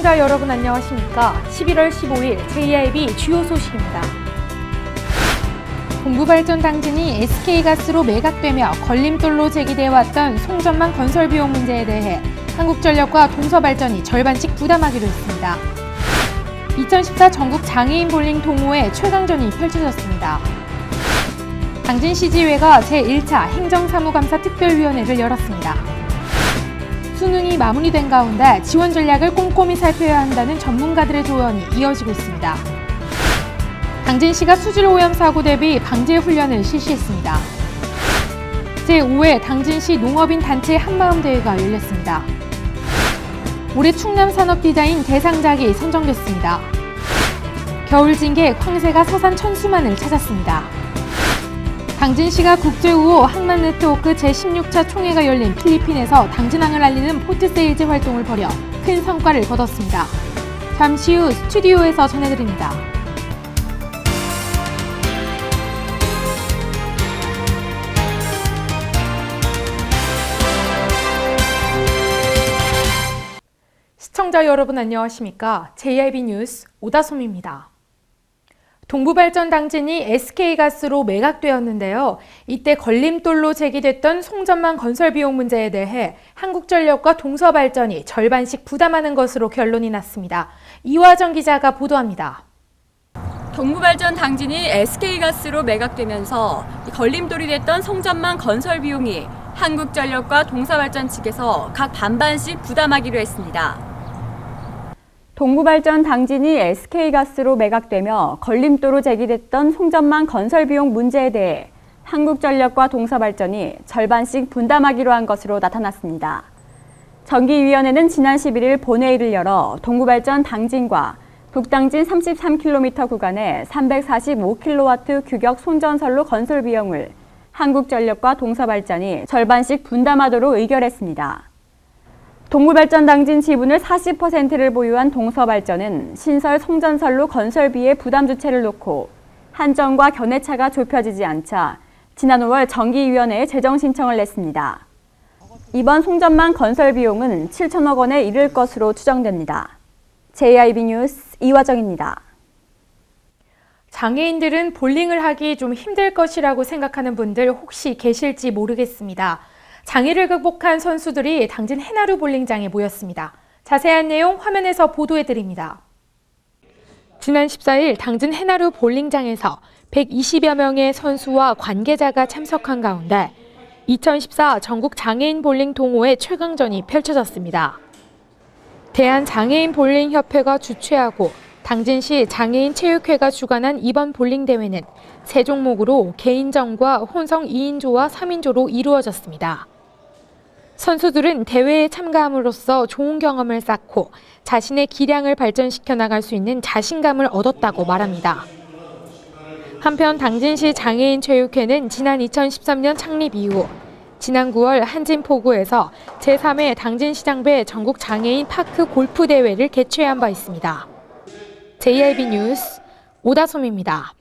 시청자 여러분 안녕하십니까? 11월 15일 JIB 주요 소식입니다. 동부발전 당진이 SK가스로 매각되며 걸림돌로 제기되어왔던 송전망 건설 비용 문제에 대해 한국전력과 동서발전이 절반씩 부담하기로 했습니다. 2014 전국 장애인 볼링 동호회 최강전이 펼쳐졌습니다. 당진시지회가 제1차 행정사무감사 특별위원회를 열었습니다. 수능이 마무리된 가운데 지원 전략을 꼼꼼히 살펴야 한다는 전문가들의 조언이 이어지고 있습니다. 당진시가 수질 오염 사고 대비 방제 훈련을 실시했습니다. 제5회 당진시 농업인 단체 한마음 대회가 열렸습니다. 올해 충남 산업 디자인 대상작이 선정됐습니다. 겨울 징계 황새가 서산 천수만을 찾았습니다. 당진시가 국제5호 항만 네트워크 제16차 총회가 열린 필리핀에서 당진항을 알리는 포트세일즈 활동을 벌여 큰 성과를 거뒀습니다. 잠시 후 스튜디오에서 전해드립니다. 시청자 여러분 안녕하십니까? JIB 뉴스 오다솜입니다. 동부발전 당진이 SK가스로 매각되었는데요. 이때 걸림돌로 제기됐던 송전망 건설 비용 문제에 대해 한국전력과 동서발전이 절반씩 부담하는 것으로 결론이 났습니다. 이화정 기자가 보도합니다. 동부발전 당진이 SK가스로 매각되면서 걸림돌이 됐던 송전망 건설 비용이 한국전력과 동서발전 측에서 각 반반씩 부담하기로 했습니다. 동부발전 당진이 SK가스로 매각되며 걸림돌로 제기됐던 송전망 건설 비용 문제에 대해 한국전력과 동서발전이 절반씩 분담하기로 한 것으로 나타났습니다. 정기위원회는 지난 11일 본회의를 열어 동부발전 당진과 북당진 33km 구간의 345kW 규격 송전선로 건설 비용을 한국전력과 동서발전이 절반씩 분담하도록 의결했습니다. 동부발전 당진 지분을 40%를 보유한 동서발전은 신설 송전선로 건설비의 부담 주체를 놓고 한전과 견해차가 좁혀지지 않자 지난 5월 정기위원회에 재정 신청을 냈습니다. 이번 송전망 건설 비용은 7천억 원에 이를 것으로 추정됩니다. JIB 뉴스 이화정입니다. 장애인들은 볼링을 하기 좀 힘들 것이라고 생각하는 분들 혹시 계실지 모르겠습니다. 장애를 극복한 선수들이 당진 해나루 볼링장에 모였습니다. 자세한 내용 화면에서 보도해드립니다. 지난 14일 당진 해나루 볼링장에서 120여 명의 선수와 관계자가 참석한 가운데 2014 전국 장애인 볼링 동호회 최강전이 펼쳐졌습니다. 대한장애인 볼링협회가 주최하고 당진시 장애인 체육회가 주관한 이번 볼링 대회는 세 종목으로 개인전과 혼성 2인조와 3인조로 이루어졌습니다. 선수들은 대회에 참가함으로써 좋은 경험을 쌓고 자신의 기량을 발전시켜 나갈 수 있는 자신감을 얻었다고 말합니다. 한편 당진시 장애인체육회는 지난 2013년 창립 이후 지난 9월 한진포구에서 제3회 당진시장배 전국 장애인 파크 골프 대회를 개최한 바 있습니다. JIB 뉴스 오다솜입니다.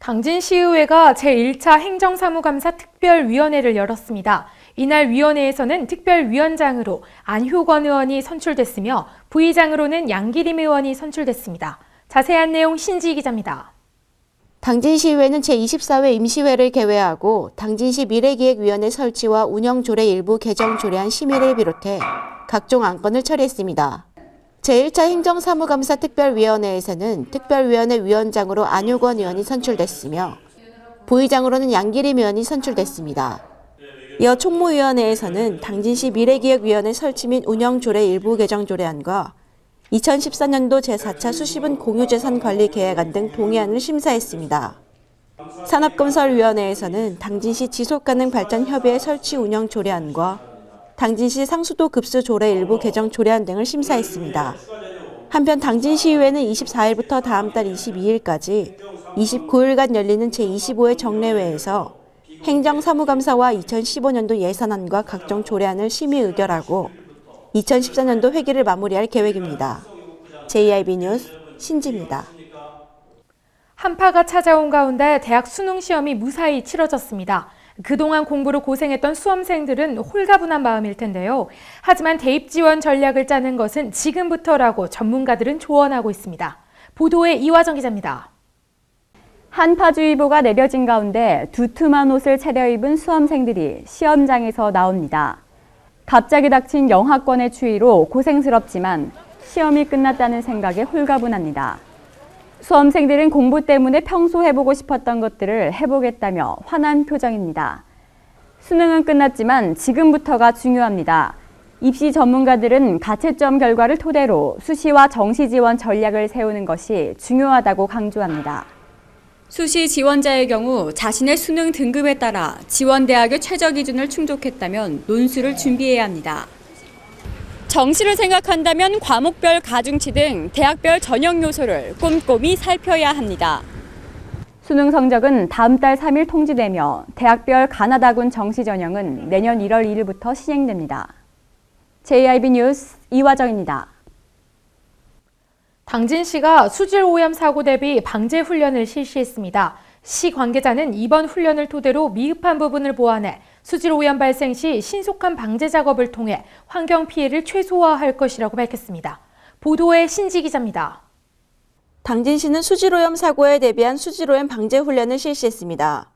당진시의회가 제1차 행정사무감사 특별위원회를 열었습니다. 이날 위원회에서는 특별위원장으로 안효권 의원이 선출됐으며 부의장으로는 양기림 의원이 선출됐습니다. 자세한 내용 신지 기자입니다. 당진시의회는 제24회 임시회를 개회하고 당진시 미래기획위원회 설치와 운영 조례 일부 개정 조례안 심의를 비롯해 각종 안건을 처리했습니다. 제1차 행정사무감사 특별위원회에서는 특별위원회 위원장으로 안효권 의원이 선출됐으며 부의장으로는 양기림 의원이 선출됐습니다. 이어 총무위원회에서는 당진시 미래기획위원회 설치 및 운영조례 일부 개정 조례안과 2014년도 제4차 수시분 공유재산 관리 계획안 등 동의안을 심사했습니다. 산업건설위원회에서는 당진시 지속가능발전협의회 설치 운영 조례안과 당진시 상수도 급수 조례 일부 개정 조례안 등을 심사했습니다. 한편 당진시의회는 24일부터 다음 달 22일까지 29일간 열리는 제25회 정례회에서 행정사무감사와 2015년도 예산안과 각종 조례안을 심의 의결하고 2014년도 회기를 마무리할 계획입니다. JIB 뉴스 신지입니다. 한파가 찾아온 가운데 대학 수능 시험이 무사히 치러졌습니다. 그동안 공부로 고생했던 수험생들은 홀가분한 마음일 텐데요. 하지만 대입 지원 전략을 짜는 것은 지금부터라고 전문가들은 조언하고 있습니다. 보도에 이화정 기자입니다. 한파주의보가 내려진 가운데 두툼한 옷을 차려입은 수험생들이 시험장에서 나옵니다. 갑자기 닥친 영하권의 추위로 고생스럽지만 시험이 끝났다는 생각에 홀가분합니다. 수험생들은 공부 때문에 평소 해보고 싶었던 것들을 해보겠다며 환한 표정입니다. 수능은 끝났지만 지금부터가 중요합니다. 입시 전문가들은 가채점 결과를 토대로 수시와 정시 지원 전략을 세우는 것이 중요하다고 강조합니다. 수시 지원자의 경우 자신의 수능 등급에 따라 지원 대학의 최저 기준을 충족했다면 논술을 준비해야 합니다. 정시를 생각한다면 과목별 가중치 등 대학별 전형 요소를 꼼꼼히 살펴야 합니다. 수능 성적은 다음 달 3일 통지되며 대학별 가나다군 정시 전형은 내년 1월 1일부터 시행됩니다. JIB 뉴스 이화정입니다. 당진시가 수질 오염 사고 대비 방제 훈련을 실시했습니다. 시 관계자는 이번 훈련을 토대로 미흡한 부분을 보완해 수질 오염 발생 시 신속한 방제 작업을 통해 환경 피해를 최소화할 것이라고 밝혔습니다. 보도에 신지 기자입니다. 당진시는 수질오염 사고에 대비한 수질오염 방제 훈련을 실시했습니다.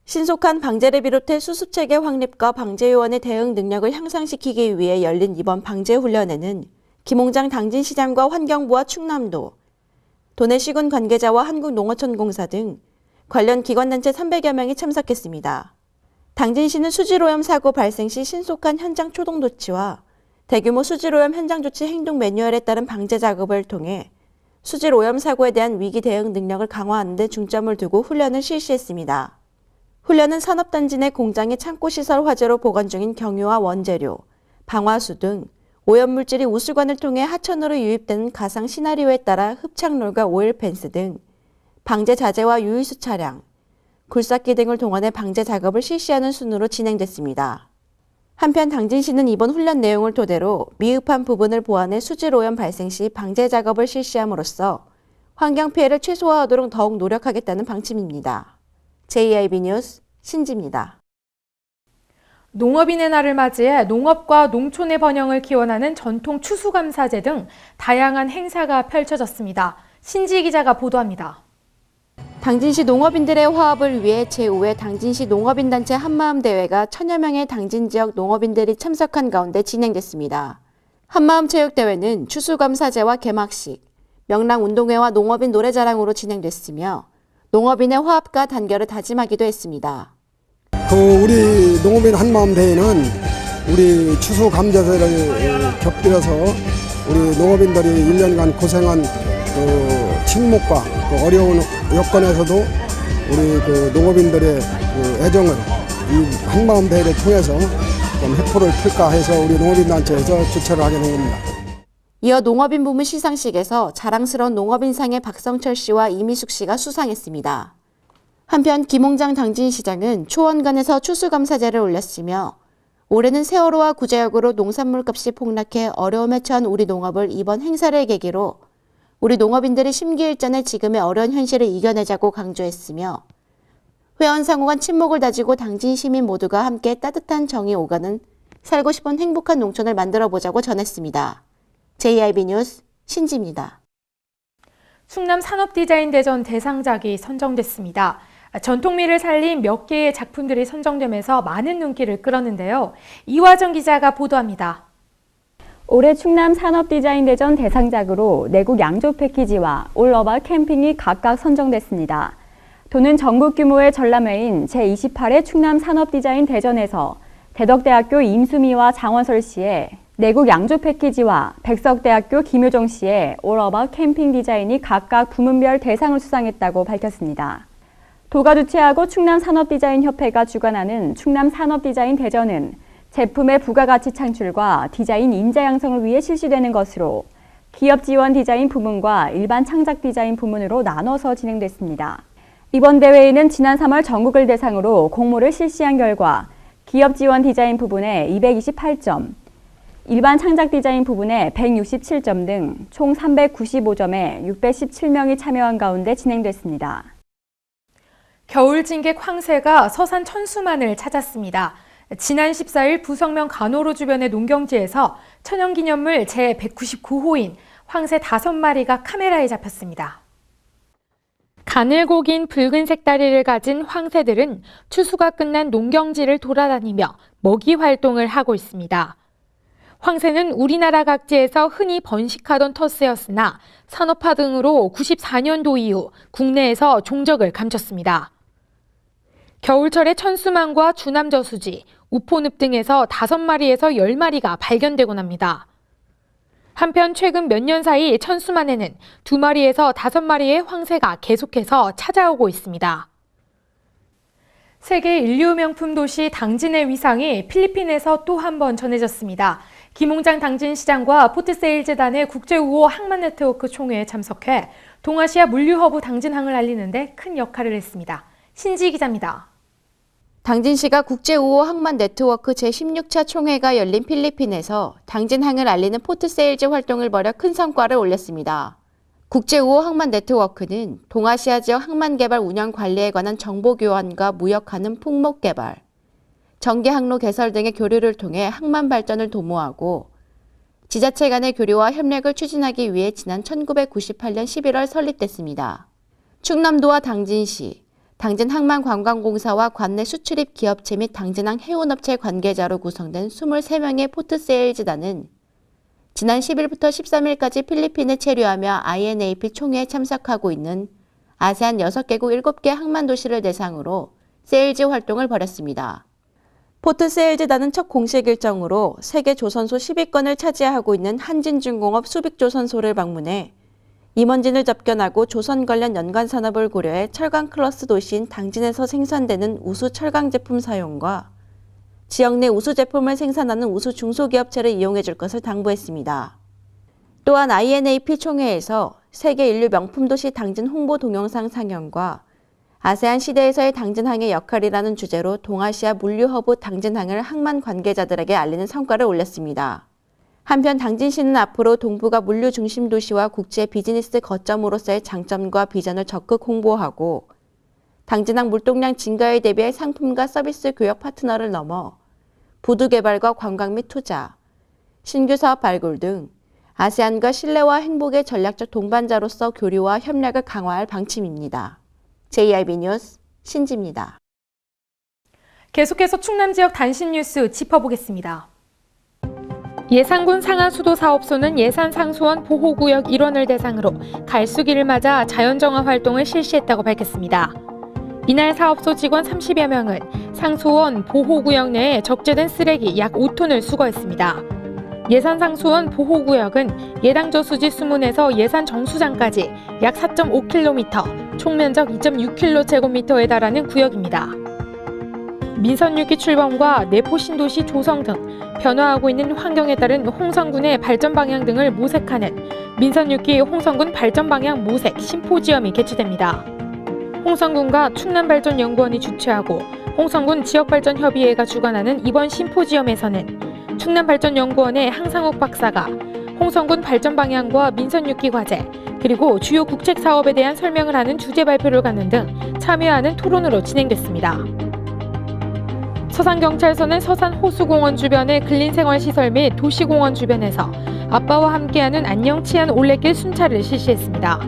신속한 방제를 비롯해 수습체계 확립과 방제 요원의 대응 능력을 향상시키기 위해 열린 이번 방제 훈련에는 김홍장 당진시장과 환경부와 충남도, 도내시군 관계자와 한국농어촌공사 등 관련 기관단체 300여 명이 참석했습니다. 당진시는 수질오염 사고 발생 시 신속한 현장 초동 조치와 대규모 수질오염 현장 조치 행동 매뉴얼에 따른 방제 작업을 통해 수질오염 사고에 대한 위기 대응 능력을 강화하는 데 중점을 두고 훈련을 실시했습니다. 훈련은 산업단지 내 공장의 창고시설 화재로 보관 중인 경유와 원재료, 방화수 등 오염물질이 우수관을 통해 하천으로 유입되는 가상 시나리오에 따라 흡착롤과 오일펜스 등 방제 자재와 유의수 차량, 굴삭기 등을 동원해 방제 작업을 실시하는 순으로 진행됐습니다. 한편 당진시는 이번 훈련 내용을 토대로 미흡한 부분을 보완해 수질오염 발생 시 방제 작업을 실시함으로써 환경 피해를 최소화하도록 더욱 노력하겠다는 방침입니다. JIB 뉴스 신지입니다. 농업인의 날을 맞이해 농업과 농촌의 번영을 기원하는 전통 추수감사제 등 다양한 행사가 펼쳐졌습니다. 신지 기자가 보도합니다. 당진시 농업인들의 화합을 위해 제5회 당진시 농업인단체 한마음대회가 천여 명의 당진 지역 농업인들이 참석한 가운데 진행됐습니다. 한마음체육대회는 추수감사제와 개막식, 명랑운동회와 농업인 노래자랑으로 진행됐으며 농업인의 화합과 단결을 다짐하기도 했습니다. 우리 농업인 한마음대회는 우리 추수감사제를 곁들여서 우리 농업인들이 1년간 고생한 침묵과 어려운 여건에서도 우리 농업인들의 애정을 이 한마음대회를 통해서 좀 획포를 풀까 해서 우리 농업인단체에서 주최를 하게 된 겁니다. 이어 농업인 부문 시상식에서 자랑스러운 농업인상의 박성철 씨와 이미숙 씨가 수상했습니다. 한편 김홍장 당진시장은 초원관에서 추수감사제를 올렸으며 올해는 세월호와 구제역으로 농산물값이 폭락해 어려움에 처한 우리 농업을 이번 행사를 계기로 우리 농업인들이 심기일전에 지금의 어려운 현실을 이겨내자고 강조했으며 회원 상호 간 친목을 다지고 당진 시민 모두가 함께 따뜻한 정이 오가는 살고 싶은 행복한 농촌을 만들어보자고 전했습니다. JIB 뉴스 신지입니다. 충남 산업디자인대전 대상작이 선정됐습니다. 전통미를 살린 몇 개의 작품들이 선정되면서 많은 눈길을 끌었는데요. 이화정 기자가 보도합니다. 올해 충남 산업디자인대전 대상작으로 내국 양조 패키지와 올어바 캠핑이 각각 선정됐습니다. 도는 전국 규모의 전람회인 제28회 충남 산업디자인대전에서 대덕대학교 임수미와 장원설 씨의 내국 양조 패키지와 백석대학교 김효정 씨의 올어바 캠핑 디자인이 각각 부문별 대상을 수상했다고 밝혔습니다. 도가 주최하고 충남산업디자인협회가 주관하는 충남산업디자인대전은 제품의 부가가치 창출과 디자인 인재 양성을 위해 실시되는 것으로 기업 지원 디자인 부문과 일반 창작 디자인 부문으로 나눠서 진행됐습니다. 이번 대회에는 지난 3월 전국을 대상으로 공모를 실시한 결과 기업 지원 디자인 부분에 228점, 일반 창작 디자인 부분에 167점 등 총 395점에 617명이 참여한 가운데 진행됐습니다. 겨울 진객 황새가 서산 천수만을 찾았습니다. 지난 14일 부성면 간호로 주변의 농경지에서 천연기념물 제199호인 황새 5마리가 카메라에 잡혔습니다. 가늘고 긴 붉은색 다리를 가진 황새들은 추수가 끝난 농경지를 돌아다니며 먹이 활동을 하고 있습니다. 황새는 우리나라 각지에서 흔히 번식하던 터스였으나 산업화 등으로 94년도 이후 국내에서 종적을 감췄습니다. 겨울철에 천수만과 주남저수지, 우포늪 등에서 5마리에서 10마리가 발견되곤 합니다. 한편 최근 몇 년 사이 천수만에는 2마리에서 5마리의 황새가 계속해서 찾아오고 있습니다. 세계 인류 명품 도시 당진의 위상이 필리핀에서 또 한 번 전해졌습니다. 김홍장 당진시장과 포트세일재단의 국제우호 항만 네트워크 총회에 참석해 동아시아 물류허브 당진항을 알리는 데 큰 역할을 했습니다. 신지 기자입니다. 당진시가 국제우호 항만 네트워크 제16차 총회가 열린 필리핀에서 당진항을 알리는 포트세일즈 활동을 벌여 큰 성과를 올렸습니다. 국제우호 항만 네트워크는 동아시아 지역 항만 개발 운영 관리에 관한 정보 교환과 무역하는 품목 개발, 전개 항로 개설 등의 교류를 통해 항만 발전을 도모하고 지자체 간의 교류와 협력을 추진하기 위해 지난 1998년 11월 설립됐습니다. 충남도와 당진시, 당진항만관광공사와 관내 수출입 기업체 및 당진항 해운업체 관계자로 구성된 23명의 포트세일즈단은 지난 10일부터 13일까지 필리핀에 체류하며 INAP 총회에 참석하고 있는 아세안 6개국 7개 항만도시를 대상으로 세일즈 활동을 벌였습니다. 포트세일즈단은 첫 공식 일정으로 세계 조선소 10위권을 차지하고 있는 한진중공업 수빅조선소를 방문해 임원진을 접견하고 조선 관련 연관 산업을 고려해 철강 클러스 도시인 당진에서 생산되는 우수 철강 제품 사용과 지역 내 우수 제품을 생산하는 우수 중소기업체를 이용해 줄 것을 당부했습니다. 또한 INAP 총회에서 세계 인류 명품 도시 당진 홍보 동영상 상영과 아세안 시대에서의 당진항의 역할이라는 주제로 동아시아 물류허브 당진항을 항만 관계자들에게 알리는 성과를 올렸습니다. 한편 당진시는 앞으로 동부가 물류 중심 도시와 국제 비즈니스 거점으로서의 장점과 비전을 적극 홍보하고 당진항 물동량 증가에 대비해 상품과 서비스 교역 파트너를 넘어 부두 개발과 관광 및 투자, 신규 사업 발굴 등 아세안과 신뢰와 행복의 전략적 동반자로서 교류와 협력을 강화할 방침입니다. JIB 뉴스 신지입니다. 계속해서 충남 지역 단신 뉴스 짚어보겠습니다. 예산군 상하수도사업소는 예산상수원 보호구역 일원을 대상으로 갈수기를 맞아 자연정화 활동을 실시했다고 밝혔습니다. 이날 사업소 직원 30여 명은 상수원 보호구역 내에 적재된 쓰레기 약 5톤을 수거했습니다. 예산상수원 보호구역은 예당저수지 수문에서 예산정수장까지 약 4.5km, 총면적 2.6km제곱미터에 달하는 구역입니다. 민선6기 출범과 내포신도시 조성 등 변화하고 있는 환경에 따른 홍성군의 발전 방향 등을 모색하는 민선6기 홍성군 발전 방향 모색 심포지엄이 개최됩니다. 홍성군과 충남발전연구원이 주최하고 홍성군 지역발전협의회가 주관하는 이번 심포지엄에서는 충남발전연구원의 항상욱 박사가 홍성군 발전 방향과 민선6기 과제, 그리고 주요 국책 사업에 대한 설명을 하는 주제 발표를 갖는 등 참여하는 토론으로 진행됐습니다. 서산경찰서는 서산 호수공원 주변의 근린생활시설 및 도시공원 주변에서 아빠와 함께하는 안녕 치안 올레길 순찰을 실시했습니다.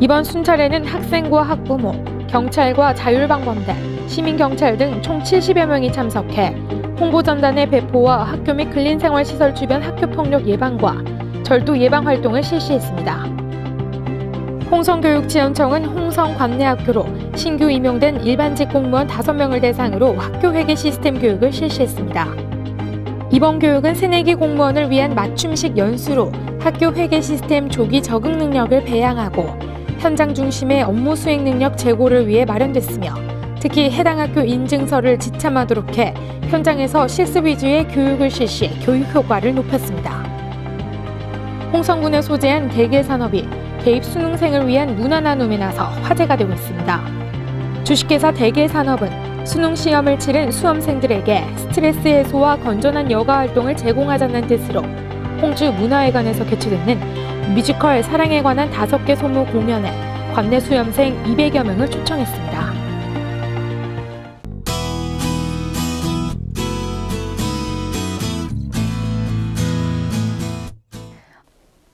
이번 순찰에는 학생과 학부모, 경찰과 자율방범대, 시민경찰 등 총 70여 명이 참석해 홍보전단의 배포와 학교 및 근린생활시설 주변 학교폭력 예방과 절도 예방 활동을 실시했습니다. 홍성교육지원청은 홍성 관내학교로 신규 임용된 일반직 공무원 5명을 대상으로 학교 회계 시스템 교육을 실시했습니다. 이번 교육은 새내기 공무원을 위한 맞춤식 연수로 학교 회계 시스템 조기 적응 능력을 배양하고 현장 중심의 업무 수행 능력 제고를 위해 마련됐으며 특히 해당 학교 인증서를 지참하도록 해 현장에서 실습 위주의 교육을 실시해 교육 효과를 높였습니다. 홍성군에 소재한 대게산업이 대입 수능생을 위한 문화 나눔에 나서 화제가 되고 있습니다. 주식회사 대게산업은 수능 시험을 치른 수험생들에게 스트레스 해소와 건전한 여가 활동을 제공하자는 뜻으로 홍주 문화회관에서 개최되는 뮤지컬 사랑에 관한 5개 소무 공연에 관내 수험생 200여 명을 초청했습니다.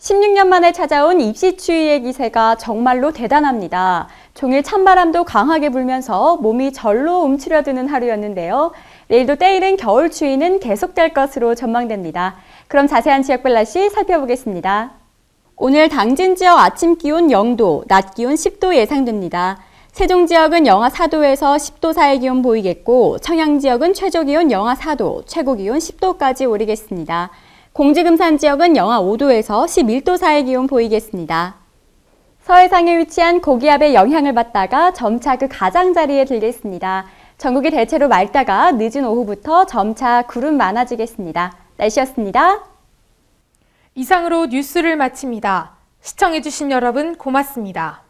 16년 만에 찾아온 입시추위의 기세가 정말로 대단합니다. 종일 찬바람도 강하게 불면서 몸이 절로 움츠려드는 하루였는데요. 내일도 때이른 겨울 추위는 계속될 것으로 전망됩니다. 그럼 자세한 지역별 날씨 살펴보겠습니다. 오늘 당진 지역 아침 기온 0도, 낮 기온 10도 예상됩니다. 세종 지역은 영하 4도에서 10도 사이 기온 보이겠고 청양 지역은 최저 기온 영하 4도, 최고 기온 10도까지 오르겠습니다. 공지금산 지역은 영하 5도에서 11도 사이 기온 보이겠습니다. 서해상에 위치한 고기압의 영향을 받다가 점차 그 가장자리에 들겠습니다. 전국이 대체로 맑다가 늦은 오후부터 점차 구름 많아지겠습니다. 날씨였습니다. 이상으로 뉴스를 마칩니다. 시청해주신 여러분 고맙습니다.